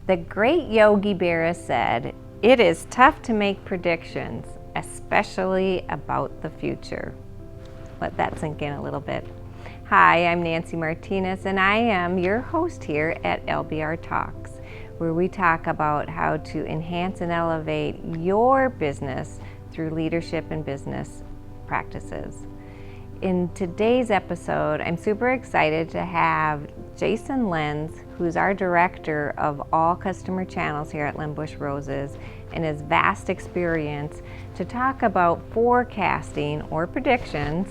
The great Yogi Berra said, "It is tough to make predictions, especially about the future." Let that sink in a little bit. Hi, I'm Nancy Martinez, and I am your host here at LBR Talks, where we talk about how to enhance and elevate your business through leadership and business practices. In today's episode, I'm super excited to have Jason Lenz, who's our director of all customer channels here at Lenz Roses, and his vast experience to talk about forecasting or predictions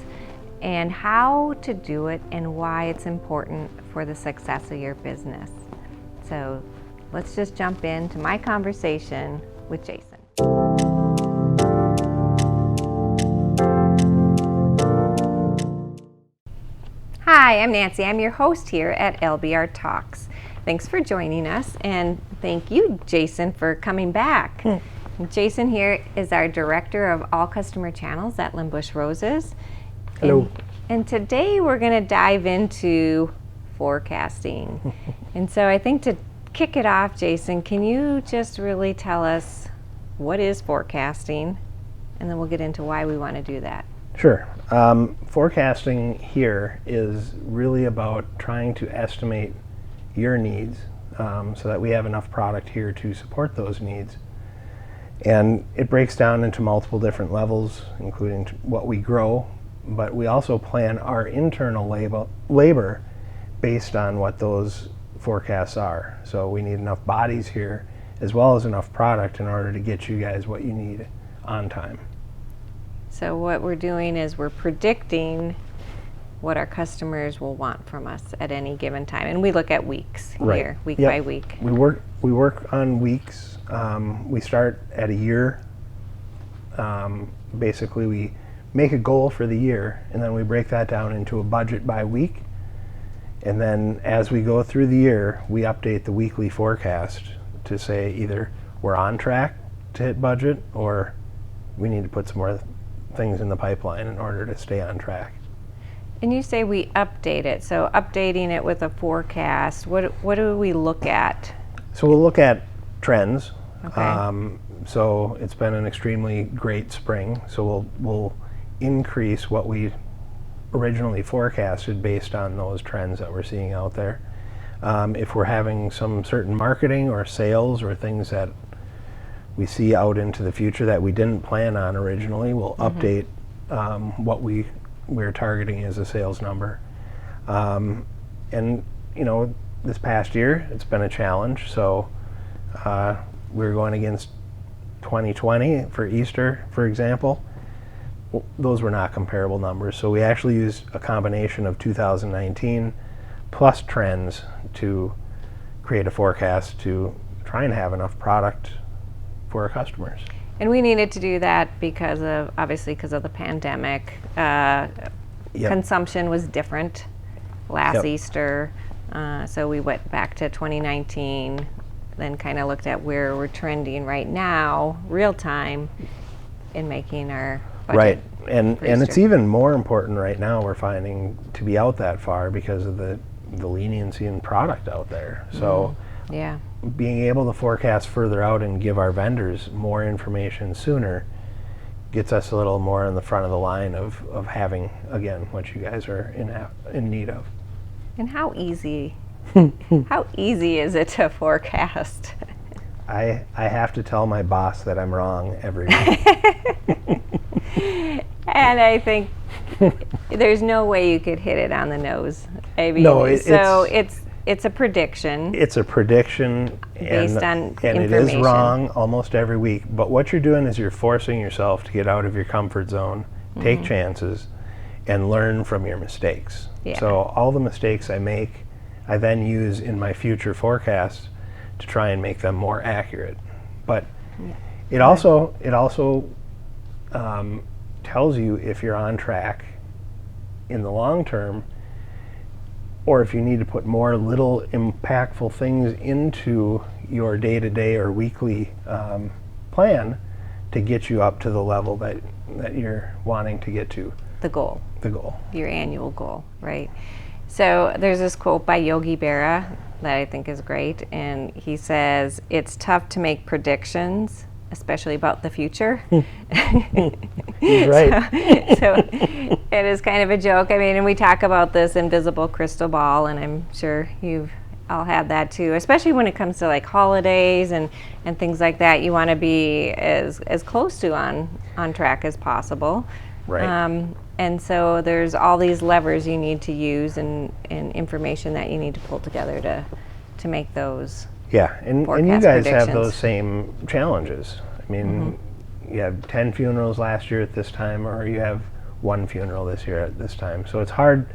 and how to do it and why it's important for the success of your business. So let's just jump into my conversation with Jason. Hi, I'm Nancy. I'm your host here at LBR Talks. Thanks for joining us, and thank you, Jason, for coming back. Jason here is our director of all customer channels at Lenz Roses. Hello. And today we're going to dive into forecasting. And so I think to kick it off, Jason, can you just really tell us what is forecasting? And then we'll get into why we want to do that. Sure. Forecasting here is really about trying to estimate your needs so that we have enough product here to support those needs. And it breaks down into multiple different levels, including what we grow, but we also plan our internal labor based on what those forecasts are. So we need enough bodies here as well as enough product in order to get you guys what you need on time. So what we're doing is we're predicting what our customers will want from us at any given time. And we look at weeks here, week by week. We work on weeks. We start at a year. Basically, we make a goal for the year, and then we break that down into a budget by week. And then as we go through the year, we update the weekly forecast to say either we're on track to hit budget or we need to put some more things in the pipeline in order to stay on track. And you say we update it. So updating it with a forecast, what do we look at? So we'll look at trends. Okay. So it's been an extremely great spring. So we'll increase what we originally forecasted based on those trends that we're seeing out there. If we're having some certain marketing or sales or things that we see out into the future that we didn't plan on originally, we'll update what we're targeting as a sales number. And you know, this past year it's been a challenge. So we're going against 2020 for Easter, for example. Those were not comparable numbers. So we actually used a combination of 2019 plus trends to create a forecast to try and have enough product for our customers. And we needed to do that because of the pandemic. Consumption was different last Easter. So we went back to 2019, then kind of looked at where we're trending right now, real time, in making our budget. Right, and it's even more important right now, we're finding, to be out that far because of the leniency in product out there. So being able to forecast further out and give our vendors more information sooner gets us a little more in the front of the line of having, again, what you guys are in need of. And how easy is it to forecast? I have to tell my boss that I'm wrong every week. And I think there's no way you could hit it on the nose. I mean, no, it's a prediction. It's a prediction based on and information. It is wrong almost every week. But what you're doing is you're forcing yourself to get out of your comfort zone, take chances, and learn from your mistakes. Yeah. So all the mistakes I make, I then use in my future forecasts to try and make them more accurate. But it also tells you if you're on track in the long term, or if you need to put more little impactful things into your day-to-day or weekly plan to get you up to the level that you're wanting to get to. The goal. The goal. Your annual goal, right? So there's this quote by Yogi Berra that I think is great. And he says, it's tough to make predictions, especially about the future. He's right. So it is kind of a joke. I mean, and we talk about this invisible crystal ball, and I'm sure you've all had that too, especially when it comes to like holidays and things like that. You want to be as close to on track as possible. Right. And so there's all these levers you need to use and information that you need to pull together to make those. Yeah, and you forecast guys have predictions. those same challenges. I mean, you have 10 funerals last year at this time, or you have 1 funeral this year at this time. So it's hard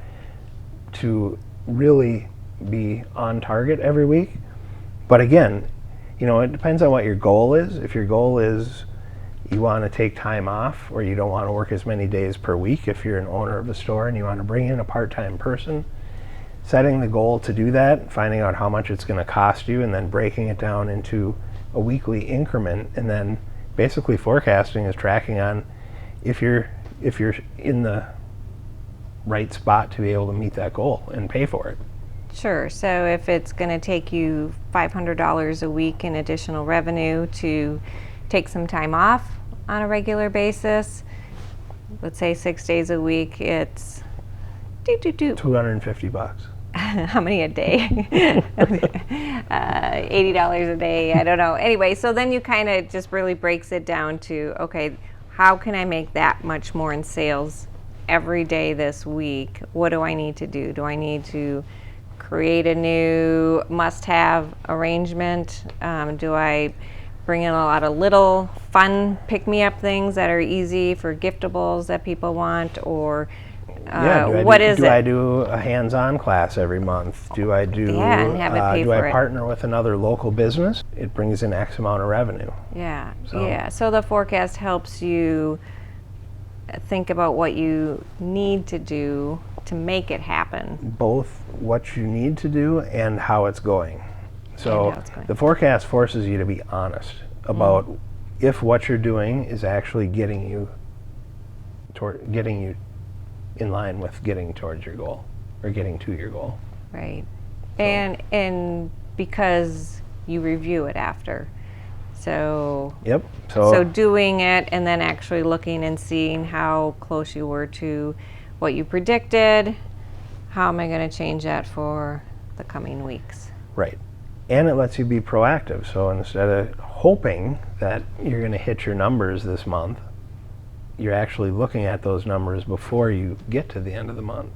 to really be on target every week. But again, it depends on what your goal is. If your goal is you want to take time off, or you don't want to work as many days per week, if you're an owner of a store and you want to bring in a part-time person, setting the goal to do that, finding out how much it's going to cost you, and then breaking it down into a weekly increment, and then basically forecasting is tracking on if you're in the right spot to be able to meet that goal and pay for it. Sure. So if it's going to take you $500 a week in additional revenue to take some time off on a regular basis, let's say 6 days a week, it's $250. how many a day? $80 a day. I don't know. Anyway, so then you kind of just really breaks it down to, okay, how can I make that much more in sales every day this week? What do I need to do? Do I need to create a new must-have arrangement? Do I bring in a lot of little fun pick-me-up things that are easy for giftables that people want, or what is it? Do I do a hands-on class every month? Do I do? And have it pay do for I it. partner with another local business? It brings in X amount of revenue. Yeah. So- Yeah. So the forecast helps you think about what you need to do to make it happen. Both what you need to do and how it's going. So And how it's going. the forecast forces you to be honest about if what you're doing is actually getting you in line with getting towards your goal or getting to your goal. Right. And because you review it after. So Yep. so doing it and then actually looking and seeing how close you were to what you predicted, how am I going to change that for the coming weeks? Right. And it lets you be proactive. So instead of hoping that you're going to hit your numbers this month, you're actually looking at those numbers before you get to the end of the month.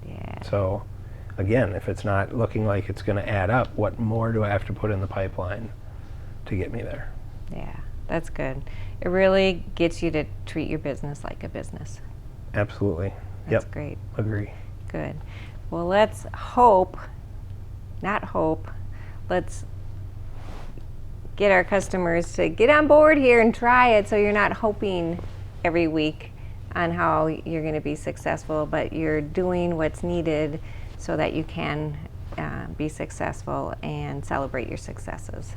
Yeah. So again, if it's not looking like it's going to add up, what more do I have to put in the pipeline to get me there? Yeah, that's good. It really gets you to treat your business like a business. Absolutely. That's Yep. great. Agree. Good. Well, let's let's get our customers to get on board here and try it, so you're not hoping every week on how you're going to be successful, but you're doing what's needed so that you can be successful and celebrate your successes.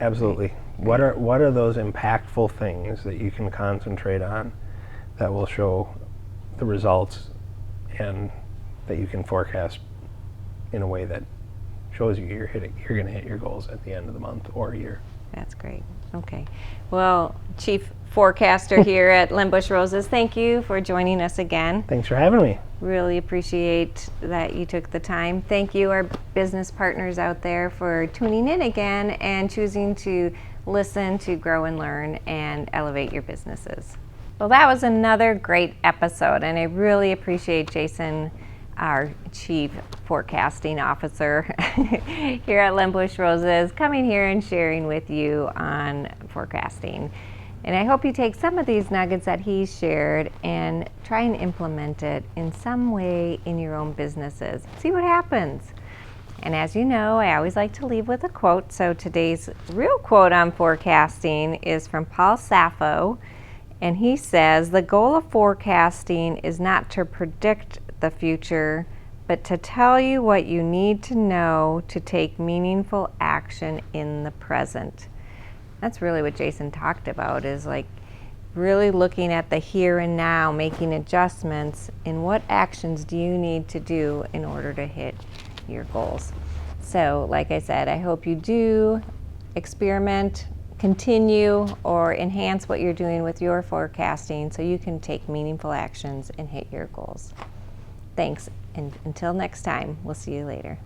Absolutely. What are those impactful things that you can concentrate on that will show the results and that you can forecast in a way that shows you you're going to hit your goals at the end of the month or year? That's great. Okay. Well, Chief Forecaster here at Limbush Roses, thank you for joining us again. Thanks for having me. Really appreciate that you took the time. Thank you, our business partners out there, for tuning in again and choosing to listen to grow and learn and elevate your businesses. Well, that was another great episode, and I really appreciate Jason, our Chief Forecasting Officer here at Limbush Roses, coming here and sharing with you on forecasting. And I hope you take some of these nuggets that he shared and try and implement it in some way in your own businesses. See what happens. And as you know, I always like to leave with a quote. So today's real quote on forecasting is from Paul Sappho. And he says, "The goal of forecasting is not to predict the future, but to tell you what you need to know to take meaningful action in the present." That's really what Jason talked about, is like really looking at the here and now, making adjustments in what actions do you need to do in order to hit your goals. So, like I said, I hope you do experiment, continue, or enhance what you're doing with your forecasting so you can take meaningful actions and hit your goals. Thanks, and until next time, we'll see you later.